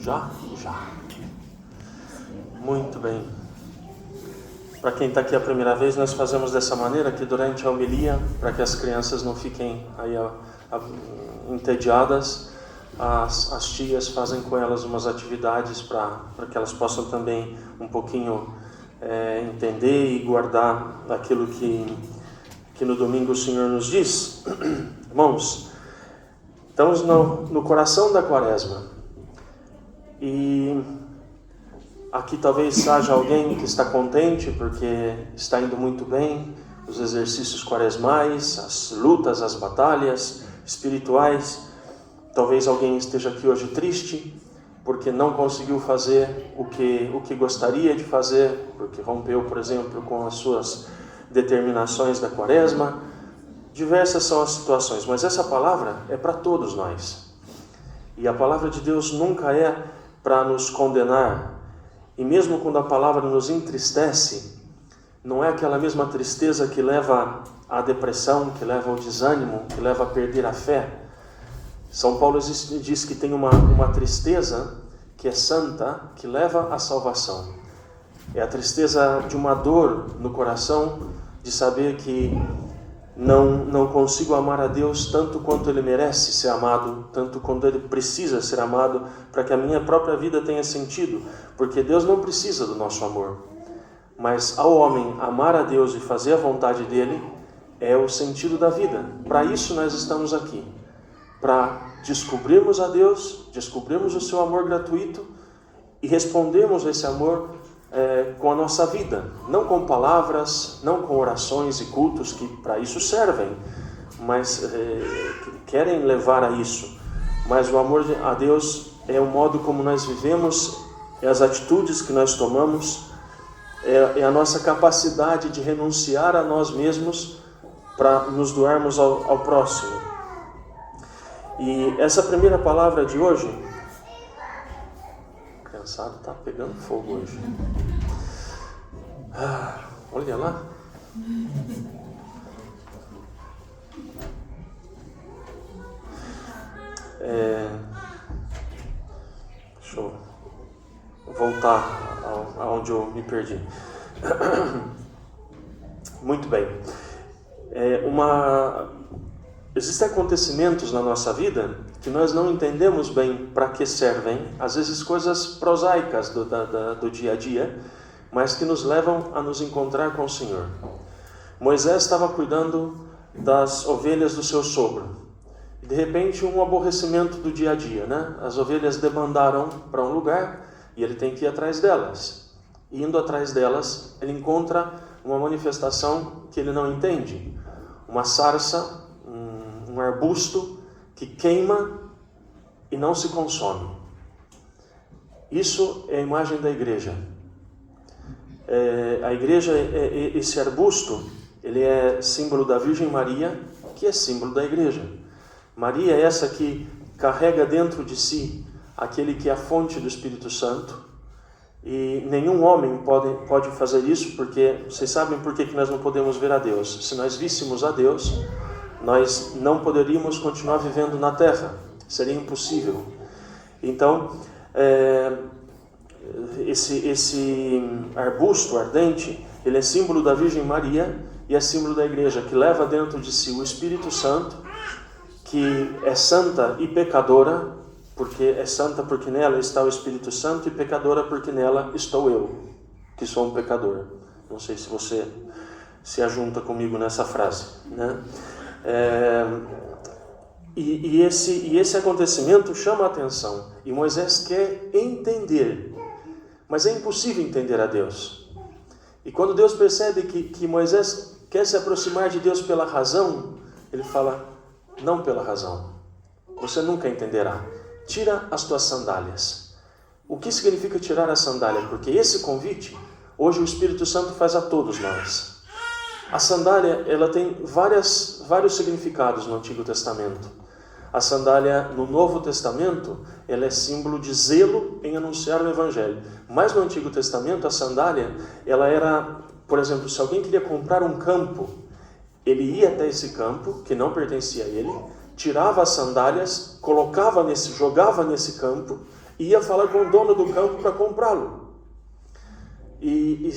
Já? Já. Muito bem. Para quem está aqui a primeira vez, nós fazemos dessa maneira, que durante a homilia, para que as crianças não fiquem aí entediadas, as tias fazem com elas umas atividades para que elas possam também um pouquinho entender e guardar aquilo que no domingo o Senhor nos diz. Irmãos, estamos no coração da Quaresma. E aqui talvez haja alguém que está contente porque está indo muito bem, os exercícios quaresmais, as lutas, as batalhas espirituais. Talvez alguém esteja aqui hoje triste porque não conseguiu fazer o que gostaria de fazer, porque rompeu, por exemplo, com as suas determinações da Quaresma. Diversas são as situações, mas essa palavra é para todos nós. E a palavra de Deus nunca é para nos condenar. E mesmo quando a palavra nos entristece, não é aquela mesma tristeza que leva à depressão, que leva ao desânimo, que leva a perder a fé. São Paulo diz que tem uma tristeza que é santa, que leva à salvação. É a tristeza de uma dor no coração, de saber que não consigo amar a Deus tanto quanto Ele merece ser amado, tanto quanto Ele precisa ser amado, para que a minha própria vida tenha sentido, porque Deus não precisa do nosso amor, mas ao homem amar a Deus e fazer a vontade dEle é o sentido da vida. Para isso nós estamos aqui, para descobrirmos a Deus, descobrirmos o seu amor gratuito e respondermos a esse amor com a nossa vida, não com palavras, não com orações e cultos que para isso servem, mas querem levar a isso. Mas o amor a Deus é o modo como nós vivemos, é as atitudes que nós tomamos, é a nossa capacidade de renunciar a nós mesmos para nos doarmos ao próximo. E essa primeira palavra de hoje, o cansado está pegando fogo hoje. Olha lá. Deixa eu voltar aonde eu me perdi. Muito bem. Existem acontecimentos na nossa vida que nós não entendemos bem para que servem, às vezes coisas prosaicas do dia a dia, mas que nos levam a nos encontrar com o Senhor. Moisés estava cuidando das ovelhas do seu sogro. E de repente um aborrecimento do dia a dia, né? As ovelhas debandaram para um lugar e ele tem que ir atrás delas. E indo atrás delas, ele encontra uma manifestação que ele não entende. Uma sarça, um arbusto que queima e não se consome. Isso é a imagem da igreja. A igreja, esse arbusto, ele é símbolo da Virgem Maria, que é símbolo da igreja. Maria é essa que carrega dentro de si aquele que é a fonte do Espírito Santo. E nenhum homem pode fazer isso, porque vocês sabem por que nós não podemos ver a Deus. Se nós víssemos a Deus, nós não poderíamos continuar vivendo na terra, seria impossível. Então, esse arbusto ardente, ele é símbolo da Virgem Maria e é símbolo da igreja, que leva dentro de si o Espírito Santo, que é santa e pecadora, porque é santa porque nela está o Espírito Santo, e pecadora porque nela estou eu, que sou um pecador. Não sei se você se ajunta comigo nessa frase, né? E esse acontecimento chama a atenção, e Moisés quer entender, mas é impossível entender a Deus. E quando Deus percebe que Moisés quer se aproximar de Deus pela razão, ele fala: não pela razão, você nunca entenderá. Tira as tuas sandálias. O que significa tirar a sandália? Porque esse convite, hoje o Espírito Santo faz a todos nós. A sandália, ela tem vários significados no Antigo Testamento. A sandália no Novo Testamento, ela é símbolo de zelo em anunciar o Evangelho. Mas no Antigo Testamento, a sandália, ela era, por exemplo, se alguém queria comprar um campo, ele ia até esse campo, que não pertencia a ele, tirava as sandálias, jogava nesse campo, e ia falar com o dono do campo para comprá-lo. E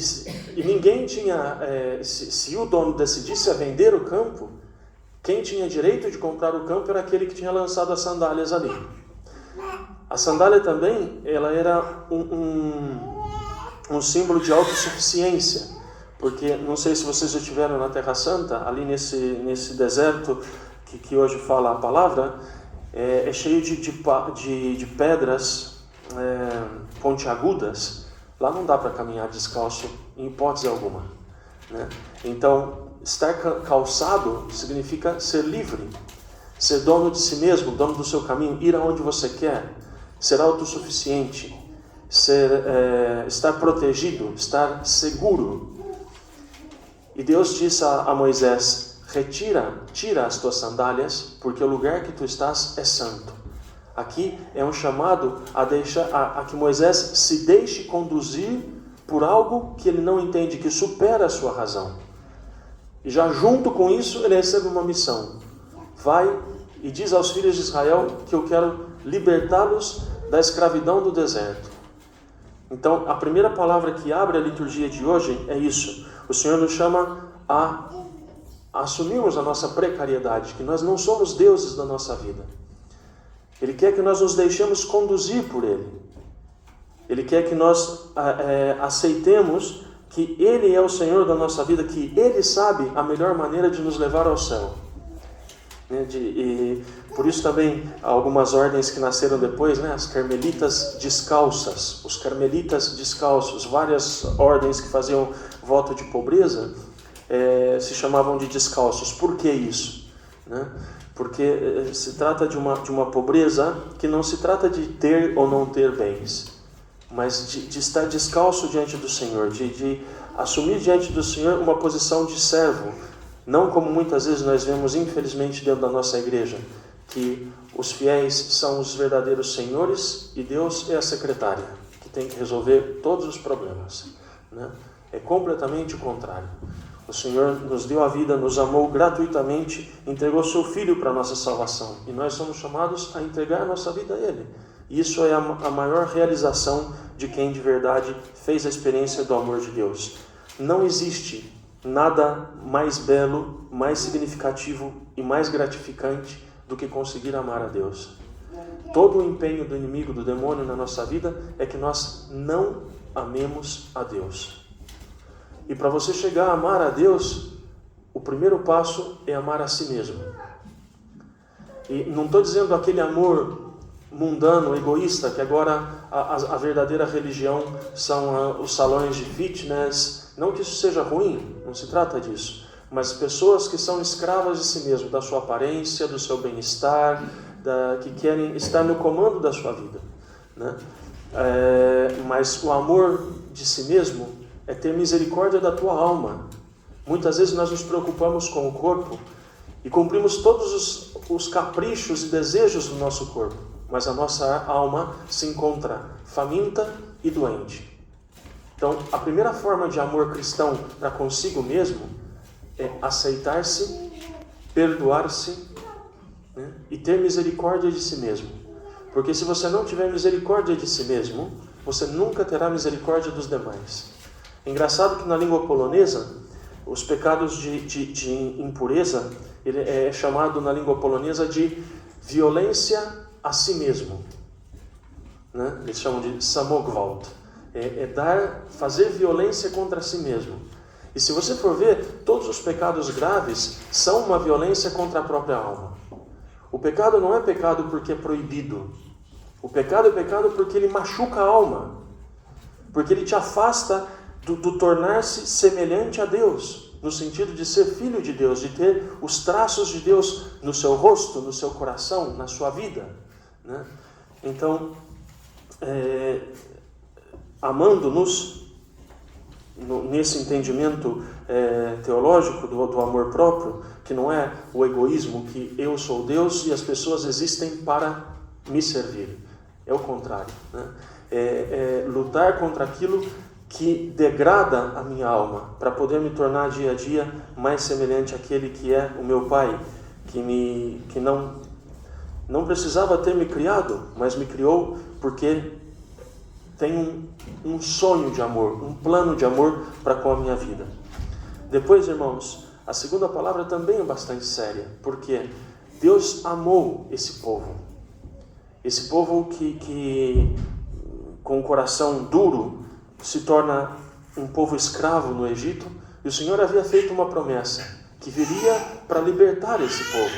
ninguém tinha, se o dono decidisse a vender o campo, quem tinha direito de comprar o campo era aquele que tinha lançado as sandálias ali. A sandália também, ela era um símbolo de autossuficiência, porque não sei se vocês já estiveram na Terra Santa, ali nesse deserto que hoje fala a palavra, é cheio de pedras pontiagudas. Lá não dá para caminhar descalço em hipótese alguma, né? Então, estar calçado significa ser livre, ser dono de si mesmo, dono do seu caminho, ir aonde você quer, ser autossuficiente, estar protegido, estar seguro. E Deus disse a Moisés: tira as tuas sandálias, porque o lugar que tu estás é santo. Aqui é um chamado a que Moisés se deixe conduzir por algo que ele não entende, que supera a sua razão. E já junto com isso, ele recebe uma missão. Vai e diz aos filhos de Israel que eu quero libertá-los da escravidão do deserto. Então, a primeira palavra que abre a liturgia de hoje é isso. O Senhor nos chama a assumirmos a nossa precariedade, que nós não somos deuses da nossa vida. Ele quer que nós nos deixemos conduzir por Ele. Ele quer que nós aceitemos que Ele é o Senhor da nossa vida, que Ele sabe a melhor maneira de nos levar ao céu. E por isso também algumas ordens que nasceram depois, né? As carmelitas descalças, os carmelitas descalços, várias ordens que faziam voto de pobreza se chamavam de descalços. Por que isso? Né? Porque se trata de uma pobreza que não se trata de ter ou não ter bens, mas de estar descalço diante do Senhor, de assumir diante do Senhor uma posição de servo, não como muitas vezes nós vemos infelizmente dentro da nossa igreja, que os fiéis são os verdadeiros senhores e Deus é a secretária, que tem que resolver todos os problemas, né? É completamente o contrário. O Senhor nos deu a vida, nos amou gratuitamente, entregou seu Filho para a nossa salvação. E nós somos chamados a entregar a nossa vida a Ele. Isso é a maior realização de quem de verdade fez a experiência do amor de Deus. Não existe nada mais belo, mais significativo e mais gratificante do que conseguir amar a Deus. Todo o empenho do inimigo, do demônio na nossa vida é que nós não amemos a Deus. E para você chegar a amar a Deus, o primeiro passo é amar a si mesmo. E não estou dizendo aquele amor mundano, egoísta, que agora a verdadeira religião são os salões de fitness. Não que isso seja ruim, não se trata disso. Mas pessoas que são escravas de si mesmo, da sua aparência, do seu bem-estar, que querem estar no comando da sua vida, né? Mas o amor de si mesmo é ter misericórdia da tua alma. Muitas vezes nós nos preocupamos com o corpo e cumprimos todos os caprichos e desejos do nosso corpo, mas a nossa alma se encontra faminta e doente. Então, a primeira forma de amor cristão para consigo mesmo é aceitar-se, perdoar-se, né? E ter misericórdia de si mesmo. Porque se você não tiver misericórdia de si mesmo, você nunca terá misericórdia dos demais. Engraçado que na língua polonesa, os pecados de impureza, ele é chamado na língua polonesa de violência a si mesmo, né? Eles chamam de samogwałt. Fazer violência contra si mesmo. E se você for ver, todos os pecados graves são uma violência contra a própria alma. O pecado não é pecado porque é proibido. O pecado é pecado porque ele machuca a alma. Porque ele te afasta do tornar-se semelhante a Deus, no sentido de ser filho de Deus, de ter os traços de Deus no seu rosto, no seu coração, na sua vida, né? Então, amando-nos, nesse entendimento teológico do amor próprio, que não é o egoísmo que eu sou Deus e as pessoas existem para me servir. É o contrário, né? Lutar contra aquilo que degrada a minha alma, para poder me tornar dia a dia mais semelhante àquele que é o meu Pai, que não precisava ter me criado, mas me criou porque tem um sonho de amor, um plano de amor para com a minha vida. Depois, irmãos, a segunda palavra também é bastante séria, porque Deus amou esse povo que com o coração duro se torna um povo escravo no Egito, e o Senhor havia feito uma promessa que viria para libertar esse povo.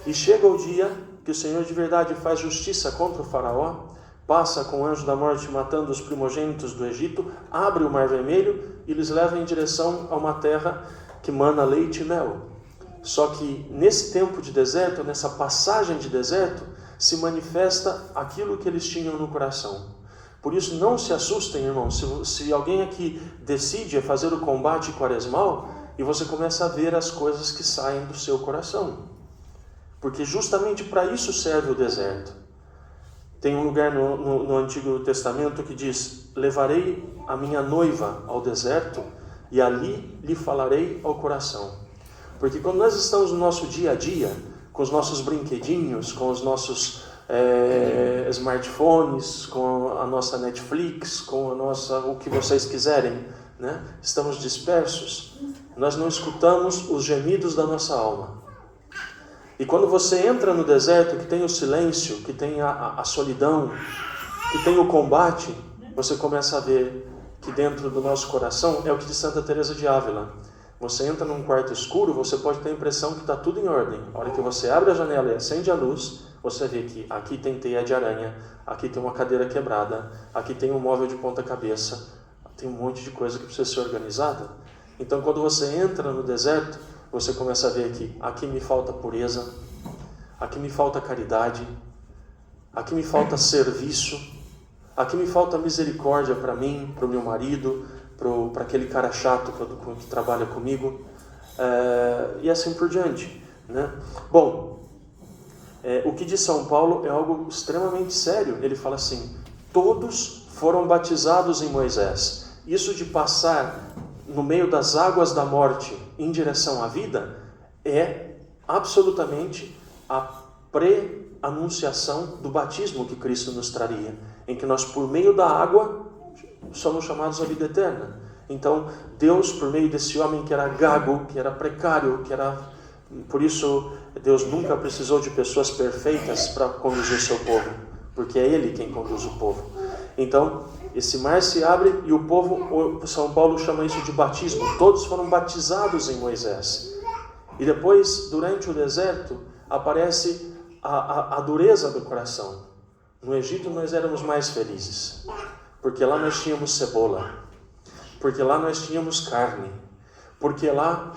E chega o dia que o Senhor de verdade faz justiça contra o faraó, passa com o anjo da morte matando os primogênitos do Egito, abre o mar vermelho e lhes leva em direção a uma terra que mana leite e mel. Só que nesse tempo de deserto, nessa passagem de deserto, se manifesta aquilo que eles tinham no coração. Por isso não se assustem, irmãos, se alguém aqui decide fazer o combate quaresmal e você começa a ver as coisas que saem do seu coração. Porque justamente para isso serve o deserto. Tem um lugar no Antigo Testamento que diz: levarei a minha noiva ao deserto e ali lhe falarei ao coração. Porque quando nós estamos no nosso dia a dia, com os nossos brinquedinhos, com os nossos smartphones, com a nossa Netflix, com a nossa, o que vocês quiserem, né? Estamos dispersos, nós não escutamos os gemidos da nossa alma. E quando você entra no deserto, que tem o silêncio, que tem a solidão, que tem o combate, você começa a ver que dentro do nosso coração é o que diz Santa Teresa de Ávila. Você entra num quarto escuro, você pode ter a impressão que está tudo em ordem. A hora que você abre a janela e acende a luz, você vê que aqui tem teia de aranha, aqui tem uma cadeira quebrada, aqui tem um móvel de ponta cabeça, tem um monte de coisa que precisa ser organizada. Então quando você entra no deserto, você começa a ver que aqui me falta pureza, aqui me falta caridade, aqui me falta serviço, aqui me falta misericórdia para mim, para o meu marido, para aquele cara chato que trabalha comigo, e assim por diante, né? Bom, o que diz São Paulo é algo extremamente sério. Ele fala assim: todos foram batizados em Moisés. Isso de passar no meio das águas da morte em direção à vida é absolutamente a pré-anunciação do batismo que Cristo nos traria, em que nós, por meio da água, somos chamados à vida eterna. Então, Deus, por meio desse homem que era gago, que era precário, por isso, Deus nunca precisou de pessoas perfeitas para conduzir o seu povo, porque é Ele quem conduz o povo. Então, esse mar se abre e o povo, São Paulo chama isso de batismo. Todos foram batizados em Moisés. E depois, durante o deserto, aparece a dureza do coração. No Egito nós éramos mais felizes, porque lá nós tínhamos cebola, porque lá nós tínhamos carne, porque lá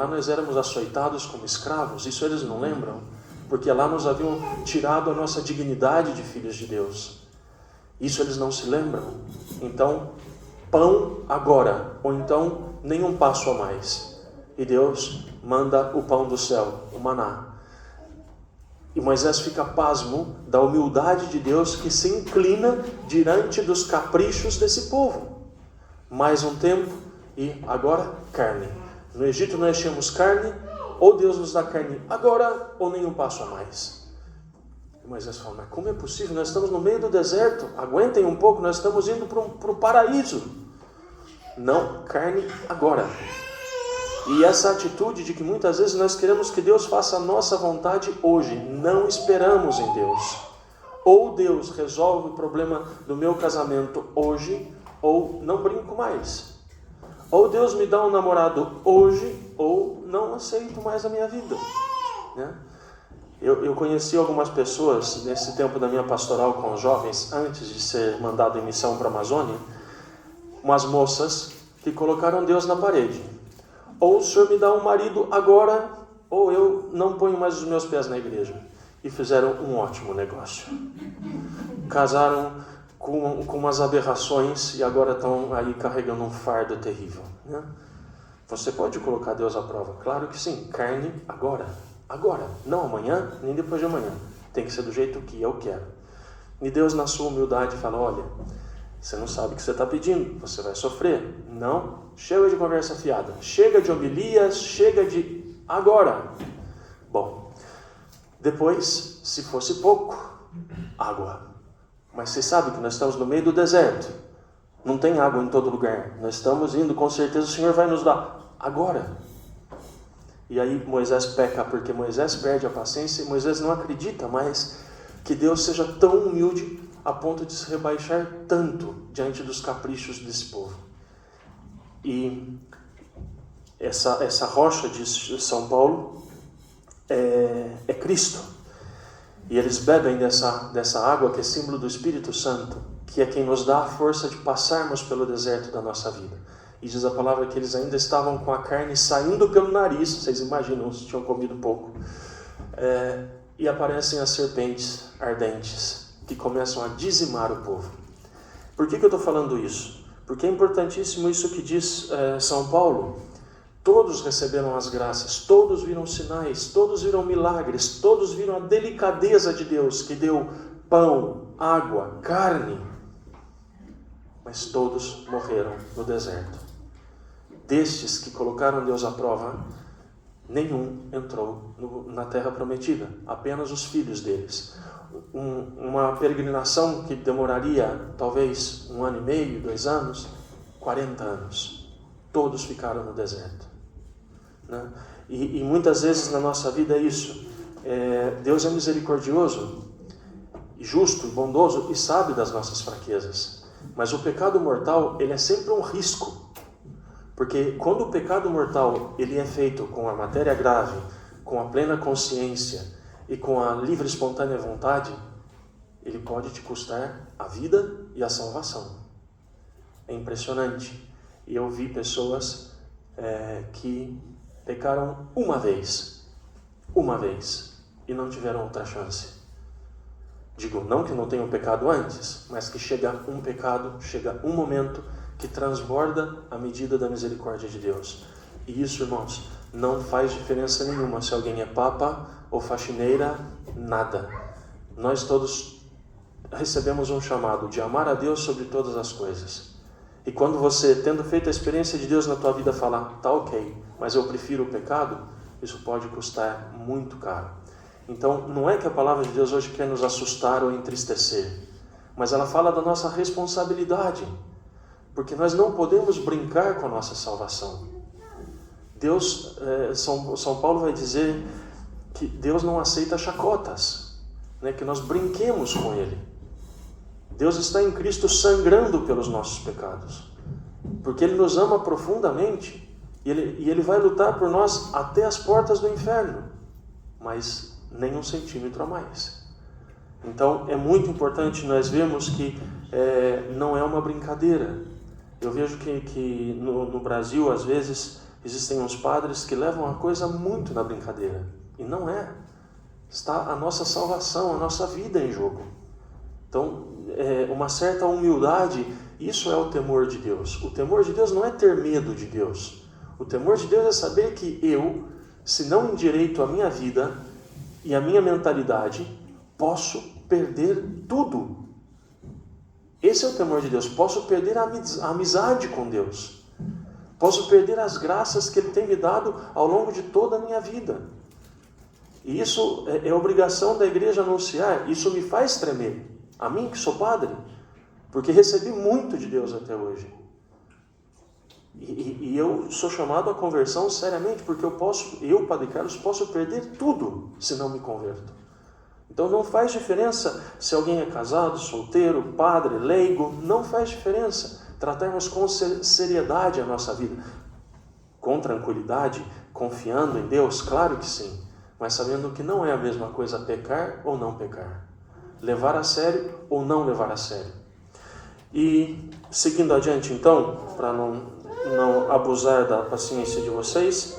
nós éramos açoitados como escravos. Isso eles não lembram? Porque lá nos haviam tirado a nossa dignidade de filhos de Deus. Isso eles não se lembram. Então, pão agora, ou então nenhum passo a mais. E Deus manda o pão do céu, o maná. E Moisés fica pasmo da humildade de Deus que se inclina diante dos caprichos desse povo. Mais um tempo e agora carne. No Egito nós tínhamos carne, ou Deus nos dá carne agora, ou nenhum passo a mais. E Moisés fala: mas como é possível? Nós estamos no meio do deserto, aguentem um pouco, nós estamos indo para o paraíso. Não, carne agora. E essa atitude de que muitas vezes nós queremos que Deus faça a nossa vontade hoje, não esperamos em Deus. Ou Deus resolve o problema do meu casamento hoje, ou não brinco mais. Ou Deus me dá um namorado hoje, ou não aceito mais a minha vida, né? Eu conheci algumas pessoas nesse tempo da minha pastoral com os jovens, antes de ser mandado em missão para a Amazônia, umas moças que colocaram Deus na parede. Ou o Senhor me dá um marido agora, ou eu não ponho mais os meus pés na igreja. E fizeram um ótimo negócio. Casaram com umas aberrações e agora estão aí carregando um fardo terrível, né? Você pode colocar Deus à prova? Claro que sim. Carne agora, não amanhã, nem depois de amanhã. Tem que ser do jeito que eu quero. E Deus, na sua humildade, fala: olha, você não sabe o que você está pedindo, você vai sofrer. Não, chega de conversa fiada, chega de homilias, chega de agora. Bom, Depois, se fosse pouco, água. Mas você sabe que nós estamos no meio do deserto. Não tem água em todo lugar. Nós estamos indo, com certeza o Senhor vai nos dar agora. E aí Moisés peca, porque Moisés perde a paciência e Moisés não acredita mais que Deus seja tão humilde a ponto de se rebaixar tanto diante dos caprichos desse povo. E essa rocha de São Paulo é Cristo. E eles bebem dessa água que é símbolo do Espírito Santo, que é quem nos dá a força de passarmos pelo deserto da nossa vida. E diz a palavra que eles ainda estavam com a carne saindo pelo nariz, vocês imaginam se tinham comido pouco, e aparecem as serpentes ardentes, que começam a dizimar o povo. Por que eu estou falando isso? Porque é importantíssimo isso que diz São Paulo. Todos receberam as graças, todos viram sinais, todos viram milagres, todos viram a delicadeza de Deus, que deu pão, água, carne, mas todos morreram no deserto. Destes que colocaram Deus à prova, nenhum entrou na terra prometida, apenas os filhos deles. Uma peregrinação que demoraria talvez 1 ano e meio, 2 anos, 40 anos. Todos ficaram no deserto. Né? E muitas vezes na nossa vida é isso. Deus é misericordioso, justo, bondoso e sabe das nossas fraquezas. Mas o pecado mortal, ele é sempre um risco. Porque quando o pecado mortal ele é feito com a matéria grave, com a plena consciência e com a livre e espontânea vontade, ele pode te custar a vida e a salvação. É impressionante. E eu vi pessoas que pecaram uma vez, e não tiveram outra chance. Digo, não que não tenham pecado antes, mas que chega um pecado, chega um momento que transborda a medida da misericórdia de Deus. E isso, irmãos, não faz diferença nenhuma se alguém é papa ou faxineira, nada. Nós todos recebemos um chamado de amar a Deus sobre todas as coisas. E quando você, tendo feito a experiência de Deus na tua vida, falar, tá ok, mas eu prefiro o pecado, isso pode custar muito caro. Então, não é que a palavra de Deus hoje quer nos assustar ou entristecer, mas ela fala da nossa responsabilidade, porque nós não podemos brincar com a nossa salvação. Deus, São Paulo vai dizer que Deus não aceita chacotas, né? Que nós brinquemos com Ele. Deus está em Cristo sangrando pelos nossos pecados, porque Ele nos ama profundamente e Ele vai lutar por nós até as portas do inferno, mas nem 1 centímetro a mais. Então é muito importante nós vermos que não é uma brincadeira. Eu vejo que no Brasil, às vezes, existem uns padres que levam a coisa muito na brincadeira. E não é. Está a nossa salvação, a nossa vida em jogo. Então, uma certa humildade, isso é o temor de Deus. O temor de Deus não é ter medo de Deus. O temor de Deus é saber que eu, se não endireito a minha vida e a minha mentalidade, posso perder tudo. Esse é o temor de Deus. Posso perder a amizade com Deus. Posso perder as graças que Ele tem me dado ao longo de toda a minha vida. E isso é obrigação da igreja anunciar. Isso me faz tremer. A mim que sou padre. Porque recebi muito de Deus até hoje. E eu sou chamado à conversão seriamente, porque eu, Padre Carlos, posso perder tudo se não me converto. Então não faz diferença se alguém é casado, solteiro, padre, leigo, não faz diferença. Tratarmos com seriedade a nossa vida, com tranquilidade, confiando em Deus, claro que sim, mas sabendo que não é a mesma coisa pecar ou não pecar, levar a sério ou não levar a sério. E seguindo adiante então, para não abusar da paciência de vocês,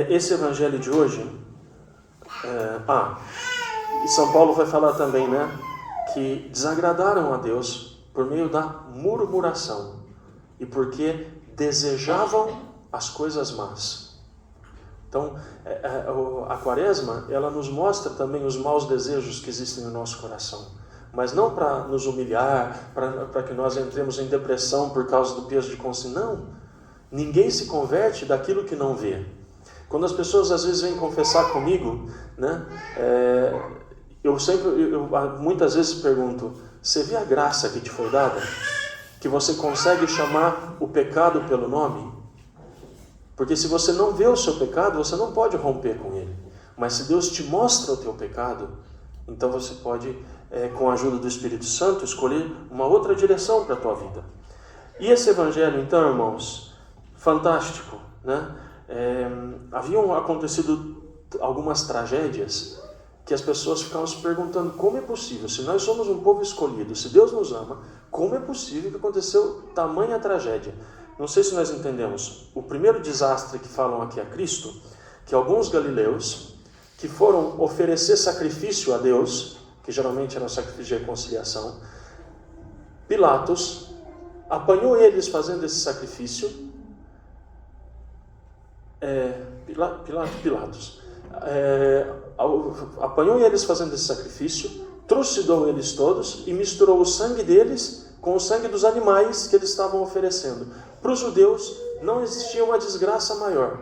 esse evangelho de hoje, e São Paulo vai falar também, né, que desagradaram a Deus por meio da murmuração e porque desejavam as coisas más. Então, a quaresma, ela nos mostra também os maus desejos que existem no nosso coração, mas não para nos humilhar, para que nós entremos em depressão por causa do peso de consciência. Não, ninguém se converte daquilo que não vê. Quando as pessoas às vezes vêm confessar comigo, né, eu muitas vezes pergunto: você vê a graça que te foi dada? Que você consegue chamar o pecado pelo nome? Porque se você não vê o seu pecado, você não pode romper com ele. Mas se Deus te mostra o teu pecado, então você pode, com a ajuda do Espírito Santo, escolher uma outra direção para a tua vida. E esse evangelho, então, irmãos, fantástico, né? Haviam acontecido algumas tragédias que as pessoas ficavam se perguntando: como é possível? Se nós somos um povo escolhido, se Deus nos ama, como é possível que aconteceu tamanha tragédia? Não sei se nós entendemos. O primeiro desastre que falam aqui a Cristo, que alguns galileus que foram oferecer sacrifício a Deus, que geralmente era um sacrifício de reconciliação, Pilatos apanhou eles fazendo esse sacrifício. Pilatos apanhou eles fazendo esse sacrifício, trucidou eles todos e misturou o sangue deles com o sangue dos animais que eles estavam oferecendo. Para os judeus não existia uma desgraça maior,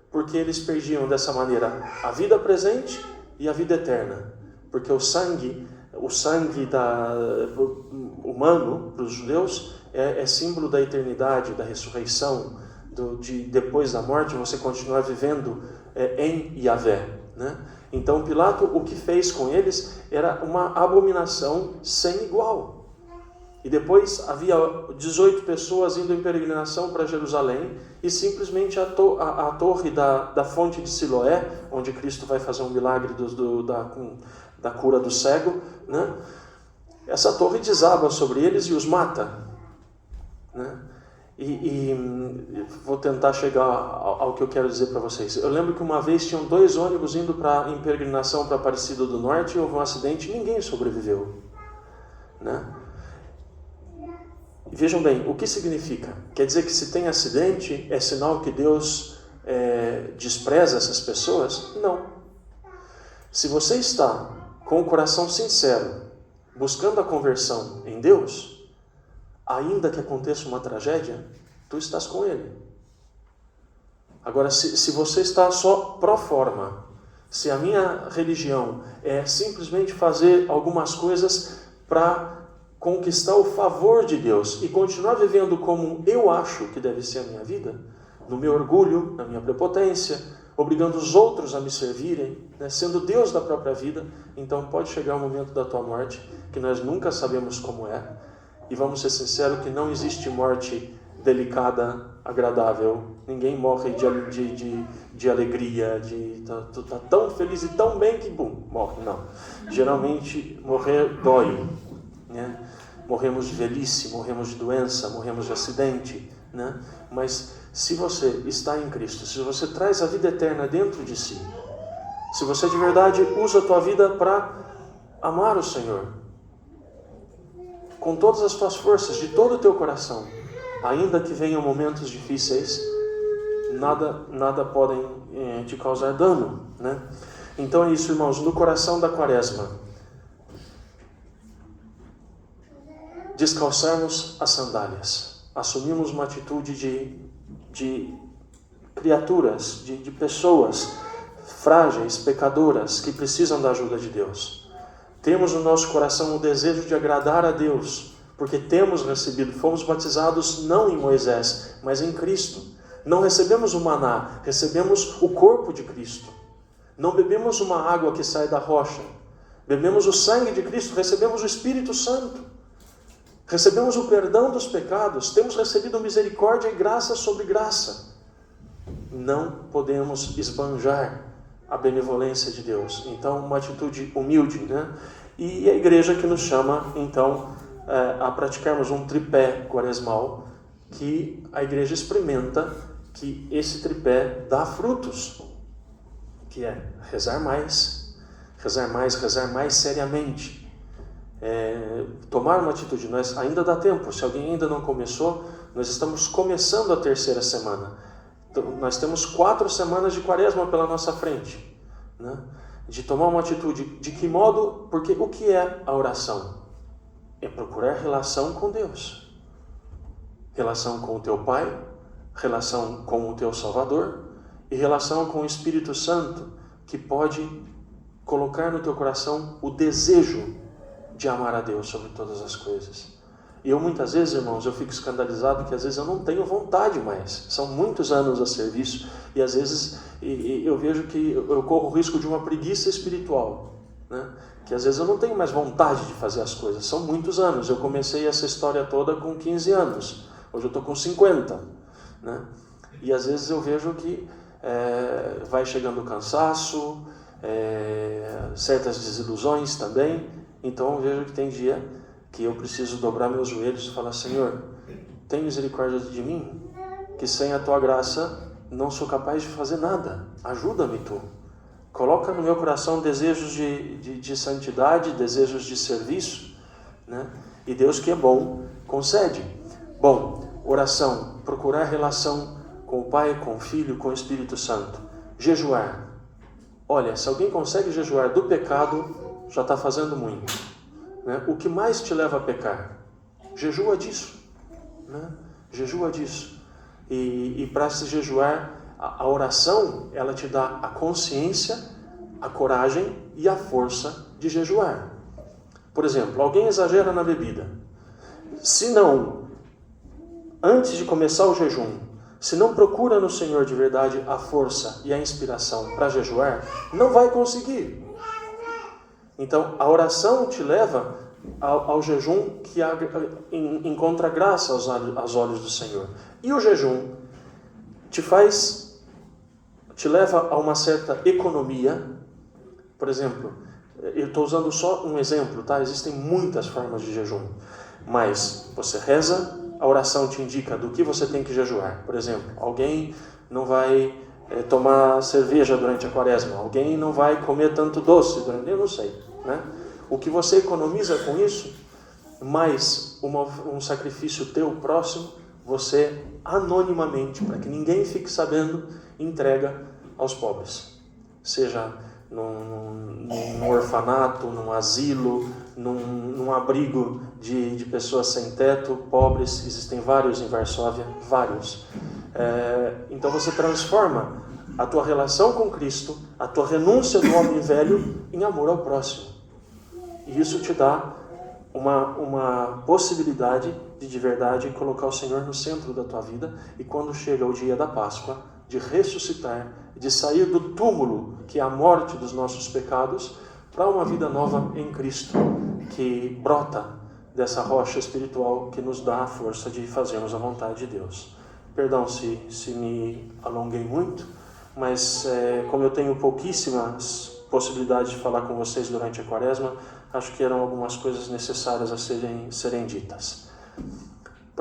porque eles perdiam dessa maneira a vida presente e a vida eterna. Porque o sangue humano para os judeus é símbolo da eternidade, da ressurreição, de depois da morte você continuar vivendo em Yahvé, né? Então Pilato, o que fez com eles era uma abominação sem igual. E depois havia 18 pessoas indo em peregrinação para Jerusalém, e simplesmente a torre da fonte de Siloé, onde Cristo vai fazer um milagre da cura do cego, né? Essa torre desaba sobre eles e os mata, né? E vou tentar chegar ao que eu quero dizer para vocês. Eu lembro que uma vez tinham 2 ônibus indo em peregrinação para Aparecida do Norte, e houve um acidente e ninguém sobreviveu, né? E vejam bem, o que significa? Quer dizer que se tem acidente é sinal que Deus despreza essas pessoas? Não. Se você está com o coração sincero, buscando a conversão em Deus, ainda que aconteça uma tragédia, tu estás com Ele. Agora, se você está só pro forma, se a minha religião é simplesmente fazer algumas coisas para conquistar o favor de Deus e continuar vivendo como eu acho que deve ser a minha vida, no meu orgulho, na minha prepotência, obrigando os outros a me servirem, né, sendo Deus da própria vida, então pode chegar o momento da tua morte, que nós nunca sabemos como é, e vamos ser sinceros que não existe morte delicada, agradável. Ninguém morre de alegria, tu tá tão feliz e tão bem que morre. Não. Geralmente morrer dói, né? Morremos de velhice, morremos de doença, morremos de acidente, né? Mas se você está em Cristo, se você traz a vida eterna dentro de si, se você de verdade usa a tua vida para amar o Senhor, com todas as tuas forças, de todo o teu coração, ainda que venham momentos difíceis, nada podem te causar dano, né? Então é isso, irmãos, no coração da Quaresma, descalçarmos as sandálias, assumimos uma atitude de criaturas, de pessoas frágeis, pecadoras, que precisam da ajuda de Deus. Temos no nosso coração o desejo de agradar a Deus, porque temos recebido, fomos batizados não em Moisés, mas em Cristo. Não recebemos o maná, recebemos o corpo de Cristo. Não bebemos uma água que sai da rocha, bebemos o sangue de Cristo, recebemos o Espírito Santo. Recebemos o perdão dos pecados, temos recebido misericórdia e graça sobre graça. Não podemos esbanjar a benevolência de Deus. Então, uma atitude humilde, né? E a igreja que nos chama, então, a praticarmos um tripé quaresmal, que a igreja experimenta que esse tripé dá frutos, que é rezar mais seriamente. Tomar uma atitude. Nós ainda dá tempo, se alguém ainda não começou, nós estamos começando a 3ª semana. Então, nós temos 4 semanas de Quaresma pela nossa frente, né? De tomar uma atitude. De que modo? Porque o que é a oração? É procurar relação com Deus, relação com o teu Pai, relação com o teu Salvador e relação com o Espírito Santo, que pode colocar no teu coração o desejo de amar a Deus sobre todas as coisas. E eu muitas vezes, irmãos, eu fico escandalizado que às vezes eu não tenho vontade mais. São muitos anos a serviço e às vezes eu vejo que eu corro o risco de uma preguiça espiritual, né? Que às vezes eu não tenho mais vontade de fazer as coisas. São muitos anos. Eu comecei essa história toda com 15 anos. Hoje eu estou com 50, né? E às vezes eu vejo que vai chegando o cansaço, certas desilusões também. Então eu vejo que tem dia que eu preciso dobrar meus joelhos e falar: Senhor, tem misericórdia de mim, que sem a tua graça não sou capaz de fazer nada. Ajuda-me tu. Coloca no meu coração desejos de santidade, desejos de serviço, né? E Deus, que é bom, concede. Bom, oração, procurar relação com o Pai, com o Filho, com o Espírito Santo. Jejuar. Olha, se alguém consegue jejuar do pecado, já está fazendo muito, né? O que mais te leva a pecar? Jejua disso, né? Jejua disso. E para se jejuar, a oração, ela te dá a consciência, a coragem e a força de jejuar. Por exemplo, alguém exagera na bebida. Se não, antes de começar o jejum, se não procura no Senhor de verdade a força e a inspiração para jejuar, não vai conseguir. Então, a oração te leva ao jejum que encontra graça aos olhos do Senhor. E o jejum te leva a uma certa economia. Por exemplo, eu estou usando só um exemplo, tá? Existem muitas formas de jejum, mas você reza, a oração te indica do que você tem que jejuar. Por exemplo, alguém não vai tomar cerveja durante a quaresma, alguém não vai comer tanto doce durante, eu não sei, né? O que você economiza com isso, mais um sacrifício teu próximo, você anonimamente, para que ninguém fique sabendo, entrega aos pobres. Seja num orfanato, num asilo, num abrigo de pessoas sem teto, pobres. Existem vários em Varsóvia, vários. Então você transforma a tua relação com Cristo, a tua renúncia do homem velho, em amor ao próximo. E isso te dá uma possibilidade de verdade colocar o Senhor no centro da tua vida, e quando chega o dia da Páscoa, de ressuscitar, de sair do túmulo, que é a morte dos nossos pecados, para uma vida nova em Cristo, que brota dessa rocha espiritual que nos dá a força de fazermos a vontade de Deus. Perdão se me alonguei muito, mas como eu tenho pouquíssimas possibilidades de falar com vocês durante a quaresma, acho que eram algumas coisas necessárias a serem ditas.